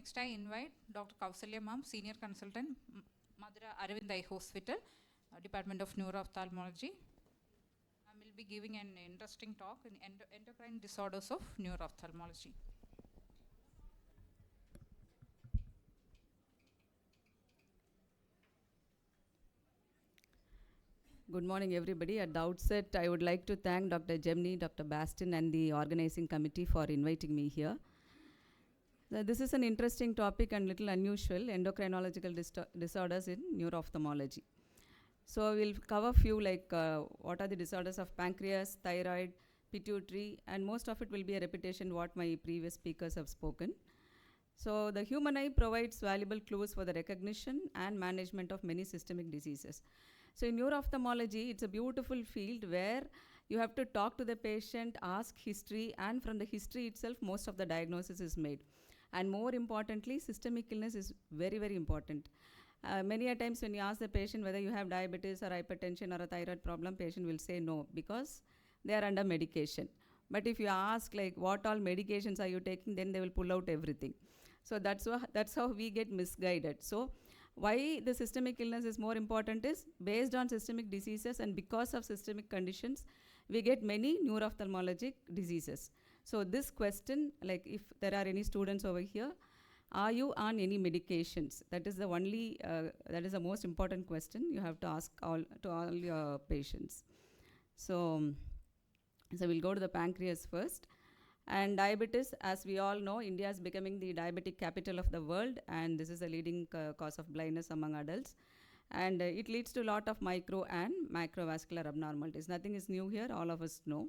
Next, I invite Dr. Kowsalaya ma'am, Senior Consultant, Madura Aravind Eye Hospital, Department of Neuro Ophthalmology. I will be giving an interesting talk in endocrine disorders of neuro ophthalmology. Good morning, everybody. At the outset, I would like to thank Dr. Gemini, Dr. Bastin, and the organizing committee for inviting me here. This is an interesting topic and little unusual, endocrinological disorders in neuro-ophthalmology. So we'll cover few like what are the disorders of pancreas, thyroid, pituitary, and most of it will be a repetition what my previous speakers have spoken. So the human eye provides valuable clues for the recognition and management of many systemic diseases. So in neuro-ophthalmology, it's a beautiful field where you have to talk to the patient, ask history, and from the history itself, most of the diagnosis is made. And more importantly, systemic illness is very, very important. Many a times when you ask the patient whether you have diabetes or hypertension or a thyroid problem, patient will say no because they are under medication. But if you ask like what all medications are you taking, then they will pull out everything. So that's how we get misguided. So why the systemic illness is more important is based on systemic diseases, and because of systemic conditions, we get many neuro-ophthalmologic diseases. So this question, like if there are any students over here, are you on any medications? That is the only, that is the most important question you have to ask all your patients. So we'll go to the pancreas first. And diabetes, as we all know, India is becoming the diabetic capital of the world, and this is a leading cause of blindness among adults. And it leads to a lot of micro and macrovascular abnormalities. Nothing is new here, all of us know.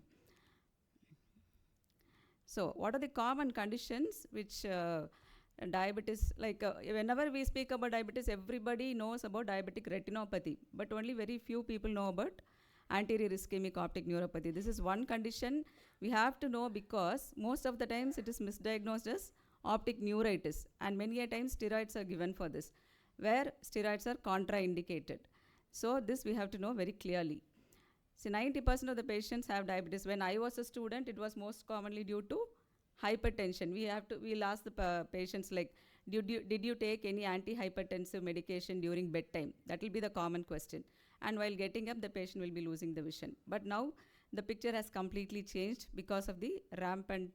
So what are the common conditions which diabetes, like whenever we speak about diabetes, everybody knows about diabetic retinopathy, but only very few people know about anterior ischemic optic neuropathy. This is one condition we have to know because most of the times it is misdiagnosed as optic neuritis, and many a times steroids are given for this, where steroids are contraindicated. So this we have to know very clearly. See, 90% of the patients have diabetes. When I was a student, it was most commonly due to hypertension. We'll ask the patients like, did you take any antihypertensive medication during bedtime? That will be the common question. And while getting up, the patient will be losing the vision. But now the picture has completely changed because of the rampant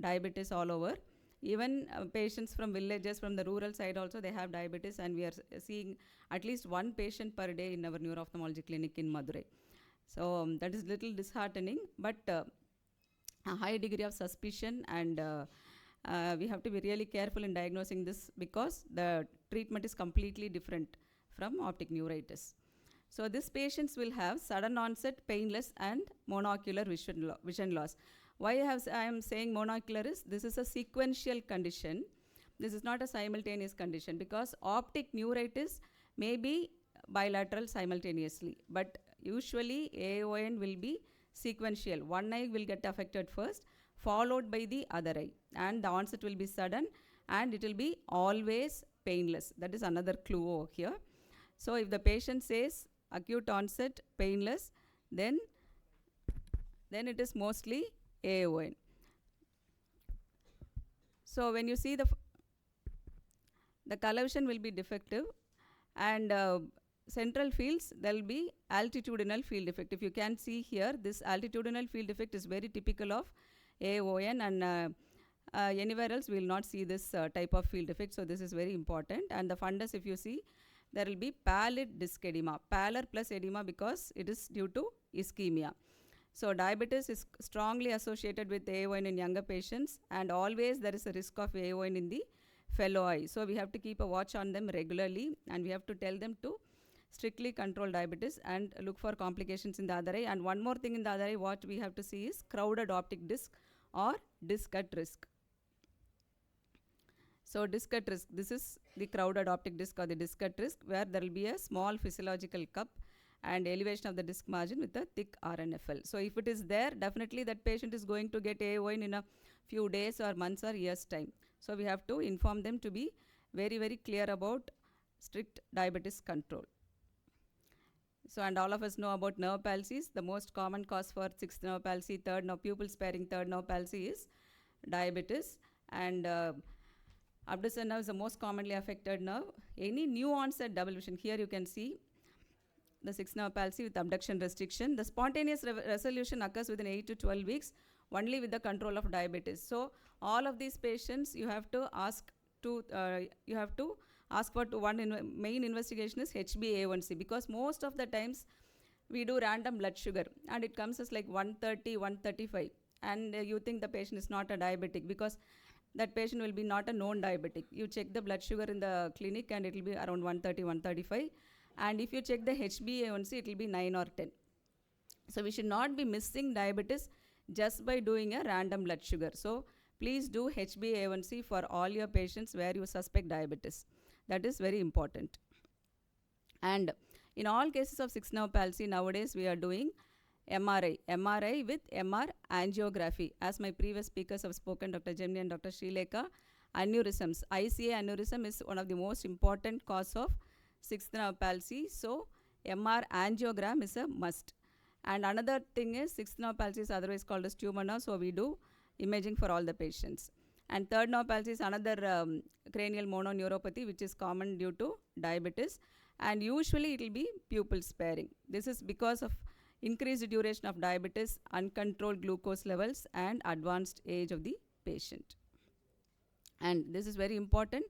diabetes all over. Even patients from villages, from the rural side also, they have diabetes, and we are seeing at least one patient per day in our neuro-ophthalmology clinic in Madurai. So that is little disheartening, but a high degree of suspicion, and we have to be really careful in diagnosing this because the treatment is completely different from optic neuritis. So these patients will have sudden onset, painless, and monocular vision loss. Why I am saying monocular is this is a sequential condition. This is not a simultaneous condition because optic neuritis may be bilateral simultaneously, but usually AON will be sequential. One eye will get affected first, followed by the other eye, and the onset will be sudden, and it will be always painless. That is another clue over here. So if the patient says acute onset, painless, then it is mostly AON. So when you see the color vision will be defective, and central fields, there will be altitudinal field defect. If you can see here, this altitudinal field defect is very typical of AON, and anywhere else we will not see this type of field defect. So this is very important. And the fundus, if you see, there will be pallid disc edema, pallor plus edema because it is due to ischemia. So diabetes is strongly associated with AON in younger patients, and always there is a risk of AON in the fellow eye. So we have to keep a watch on them regularly, and we have to tell them to strictly control diabetes and look for complications in the other eye. And one more thing in the other eye, what we have to see is crowded optic disc or disc at risk. So disc at risk, this is the crowded optic disc or the disc at risk, where there will be a small physiological cup and elevation of the disc margin with a thick RNFL. So if it is there, definitely that patient is going to get AON in a few days or months or years time. So we have to inform them to be very, very clear about strict diabetes control. So, and all of us know about nerve palsies. The most common cause for sixth nerve palsy, pupil sparing third nerve palsy is diabetes. And Abducens nerve is the most commonly affected nerve. Any new onset double vision, here you can see the sixth nerve palsy with abduction restriction. The spontaneous resolution occurs within 8 to 12 weeks only with the control of diabetes. So all of these patients you have to ask for main investigation is HbA1c, because most of the times we do random blood sugar and it comes as like 130, 135, and you think the patient is not a diabetic because that patient will be not a known diabetic. You check the blood sugar in the clinic and it will be around 130, 135, and if you check the HbA1c it will be 9 or 10. So we should not be missing diabetes just by doing a random blood sugar. So please do HbA1c for all your patients where you suspect diabetes. That is very important. And in all cases of sixth nerve palsy nowadays we are doing MRI with MR angiography. As my previous speakers have spoken, Dr. Gemini and Dr. Srilekha, aneurysms. ICA aneurysm is one of the most important cause of sixth nerve palsy. So MR angiogram is a must. And another thing is sixth nerve palsy is otherwise called as tumor nerve, so we do imaging for all the patients. And third nerve palsy is another cranial mononeuropathy which is common due to diabetes, and usually it will be pupil sparing. This is because of increased duration of diabetes, uncontrolled glucose levels, and advanced age of the patient. And this is very important,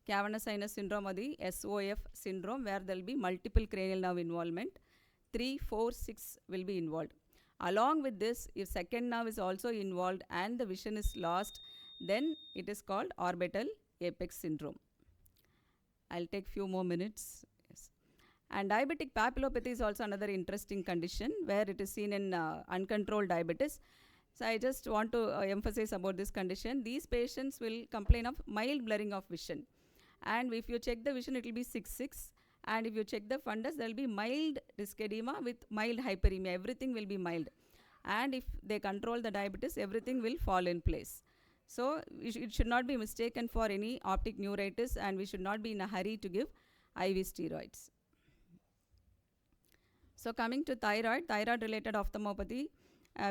cavernous sinus syndrome or the SOF syndrome, where there will be multiple cranial nerve involvement. 3, 4, 6 will be involved. Along with this, if second nerve is also involved and the vision is lost, then it is called orbital apex syndrome. I'll take few more minutes. Yes. And diabetic papillopathy is also another interesting condition where it is seen in uncontrolled diabetes. So I just want to emphasize about this condition. These patients will complain of mild blurring of vision. And if you check the vision, it will be 6/6. And if you check the fundus, there will be mild disc edema with mild hyperemia. Everything will be mild. And if they control the diabetes, everything will fall in place. So it should not be mistaken for any optic neuritis, and we should not be in a hurry to give IV steroids. So coming to thyroid-related ophthalmopathy,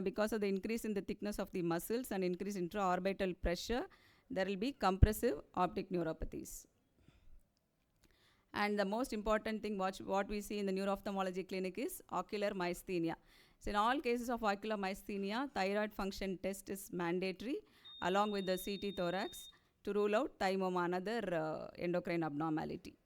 because of the increase in the thickness of the muscles and increase intraorbital pressure, there will be compressive optic neuropathies. And the most important thing what we see in the neuro-ophthalmology clinic is ocular myasthenia. So in all cases of ocular myasthenia, thyroid function test is mandatory along with the CT thorax to rule out thymoma, another endocrine abnormality.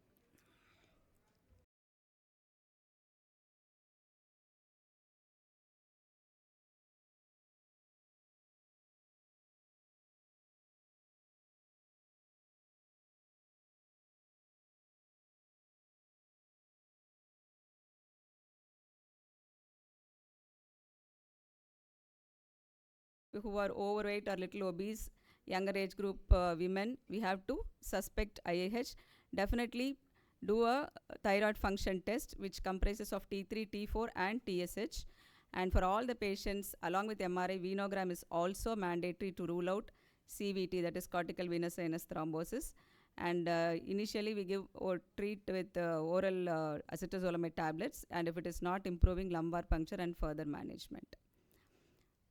Who are overweight or little obese, younger age group women, we have to suspect IAH. Definitely do a thyroid function test which comprises of T3, T4 and TSH. And for all the patients, along with MRI, venogram is also mandatory to rule out CVT, that is cortical venous sinus thrombosis. And initially we give or treat with oral acetazolamide tablets, and if it is not improving, lumbar puncture and further management.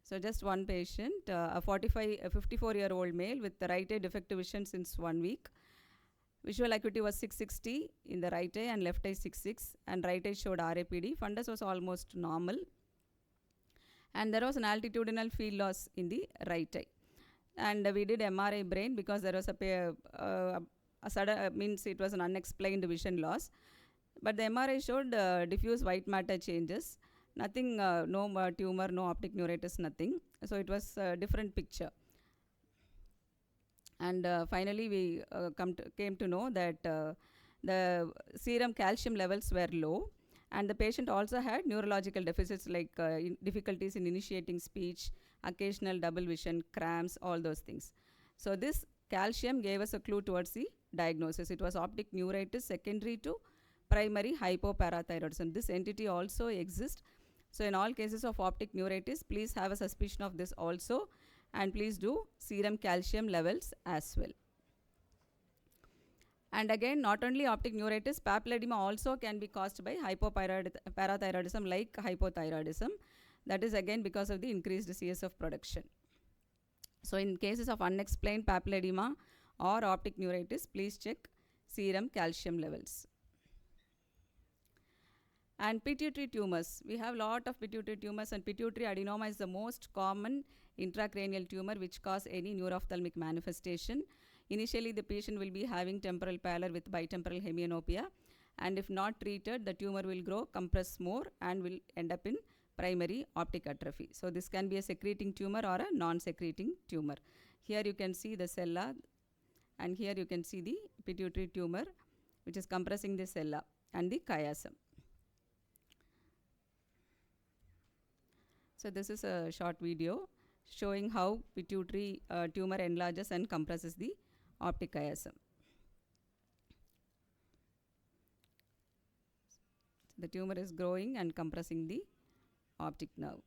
So just one patient, a 54-year-old male with the right eye defective vision since 1 week. Visual acuity was 660 in the right eye and left eye 6.6, and right eye showed RAPD. Fundus was almost normal. And there was an altitudinal field loss in the right eye. And we did MRI brain because there was a sudden, means it was an unexplained vision loss. But the MRI showed diffuse white matter changes. Nothing, no tumor, no optic neuritis, nothing. So it was a different picture. And finally we came to know that the serum calcium levels were low, and the patient also had neurological deficits like difficulties in initiating speech, occasional double vision, cramps, all those things. So this calcium gave us a clue towards the diagnosis. It was optic neuritis secondary to primary hypoparathyroidism. This entity also exists. So in all cases of optic neuritis, please have a suspicion of this also, and please do serum calcium levels as well. And again, not only optic neuritis, papilledema also can be caused by hypoparathyroidism like hypothyroidism. That is again because of the increased CSF production. So in cases of unexplained papilledema or optic neuritis, please check serum calcium levels. And pituitary tumors. We have lot of pituitary tumors, and pituitary adenoma is the most common intracranial tumor which cause any neuroophthalmic manifestation. Initially, the patient will be having temporal pallor with bitemporal hemianopia, and if not treated, the tumor will grow, compress more, and will end up in primary optic atrophy. So this can be a secreting tumor or a non-secreting tumor. Here you can see the sella, and here you can see the pituitary tumor which is compressing the sella and the chiasm. So this is a short video showing how pituitary tumor enlarges and compresses the optic chiasm. The tumor is growing and compressing the optic nerve.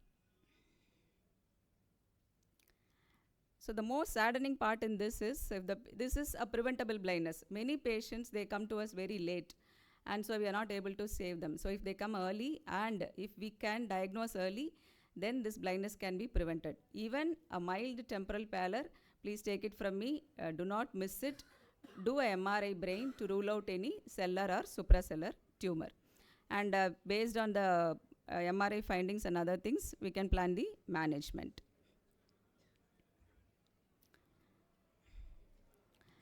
So the most saddening part in this is, this is a preventable blindness. Many patients, they come to us very late, and so we are not able to save them. So if they come early, and if we can diagnose early, then this blindness can be prevented. Even a mild temporal pallor, please take it from me, do not miss it. Do a MRI brain to rule out any cellular or supracellular tumor. And based on the MRI findings and other things, we can plan the management.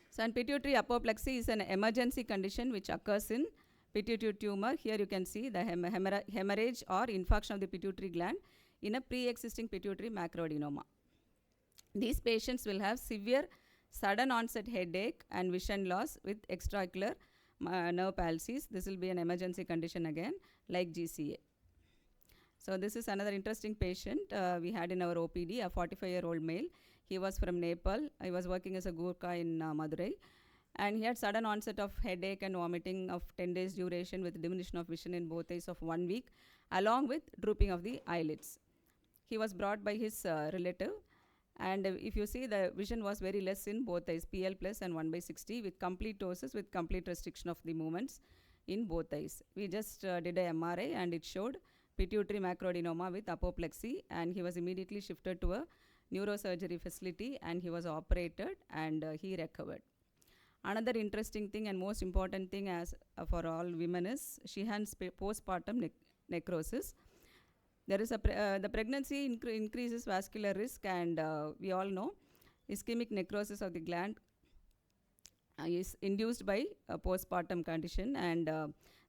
So, and pituitary apoplexy is an emergency condition which occurs in pituitary tumor. Here you can see the hemorrhage or infarction of the pituitary gland in a pre-existing pituitary macroadenoma. These patients will have severe sudden onset headache and vision loss with extraocular nerve palsies. This will be an emergency condition again, like GCA. So this is another interesting patient we had in our OPD, a 45-year-old male. He was from Nepal. He was working as a Gurkha in Madurai. And he had sudden onset of headache and vomiting of 10 days duration with diminution of vision in both eyes of 1 week, along with drooping of the eyelids. He was brought by his relative, and if you see, the vision was very less in both eyes, PL plus and 1/60, with complete ptosis, with complete restriction of the movements in both eyes. We just did a MRI, and it showed pituitary macroadenoma with apoplexy, and he was immediately shifted to a neurosurgery facility, and he was operated, and he recovered. Another interesting thing and most important thing as for all women is she has postpartum necrosis. There is the pregnancy increases vascular risk, and we all know ischemic necrosis of the gland is induced by a postpartum condition, and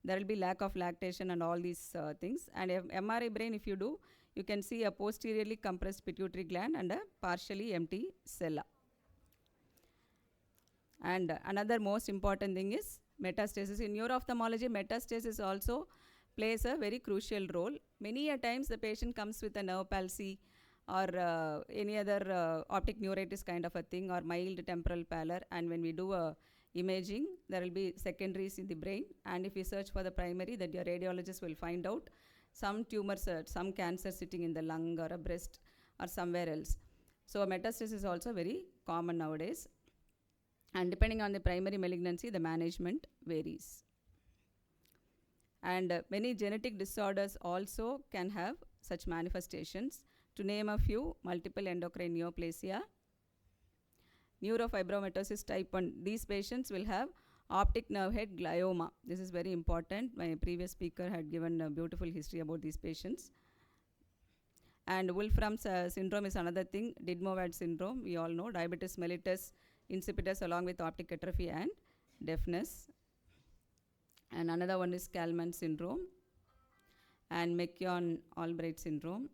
there will be lack of lactation and all these things. And MRI brain, if you do, you can see a posteriorly compressed pituitary gland and a partially empty sella. And another most important thing is metastasis. In neuro-ophthalmology, metastasis also plays a very crucial role. Many a times the patient comes with a nerve palsy or any other optic neuritis kind of a thing, or mild temporal pallor, and when we do a imaging, there will be secondaries in the brain, and if we search for the primary, that your radiologist will find out some tumors, some cancer sitting in the lung or a breast or somewhere else. So metastasis is also very common nowadays, and depending on the primary malignancy, the management varies. And many genetic disorders also can have such manifestations. To name a few, multiple endocrine neoplasia, neurofibromatosis type 1. These patients will have optic nerve head glioma. This is very important. My previous speaker had given a beautiful history about these patients. And Wolfram's syndrome is another thing. Didmovat syndrome, we all know. Diabetes mellitus insipidus, along with optic atrophy and deafness. And another one is Kalman syndrome and McKeown-Albright syndrome.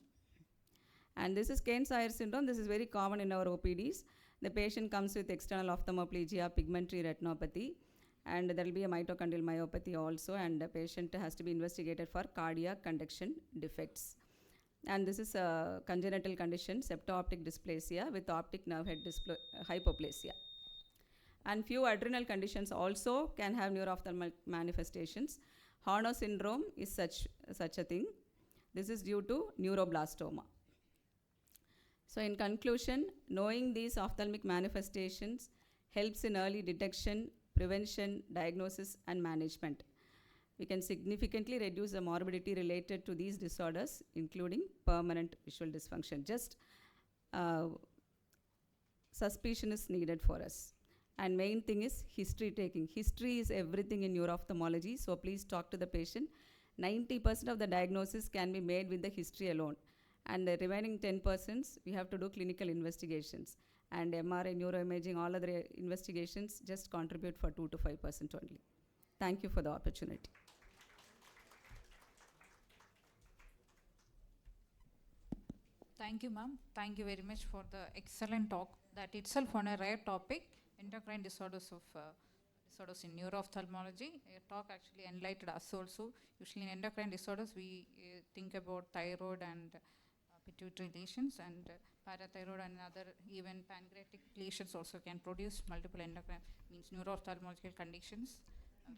And this is Kowsalaya syndrome. This is very common in our OPDs. The patient comes with external ophthalmoplegia, pigmentary retinopathy, and there will be a mitochondrial myopathy also, and the patient has to be investigated for cardiac conduction defects. And this is a congenital condition, septo-optic dysplasia with optic nerve head hypoplasia. And few adrenal conditions also can have neuroophthalmic manifestations. Horner syndrome is such a thing. This is due to neuroblastoma. So in conclusion, knowing these ophthalmic manifestations helps in early detection, prevention, diagnosis, and management. We can significantly reduce the morbidity related to these disorders, including permanent visual dysfunction. Just suspicion is needed for us. And main thing is history taking. History is everything in neuro-ophthalmology, so please talk to the patient. 90% of the diagnosis can be made with the history alone. And the remaining 10%, we have to do clinical investigations. And MRI, neuroimaging, all other investigations just contribute for 2 to 5% only. Thank you for the opportunity. Thank you, ma'am. Thank you very much for the excellent talk. That itself on a rare topic, endocrine disorders disorders in neuro-ophthalmology. Your talk actually enlightened us also. Usually in endocrine disorders, we think about thyroid and pituitary lesions, and parathyroid and other even pancreatic lesions also can produce multiple endocrine, means neuro-ophthalmological conditions.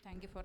Thank you for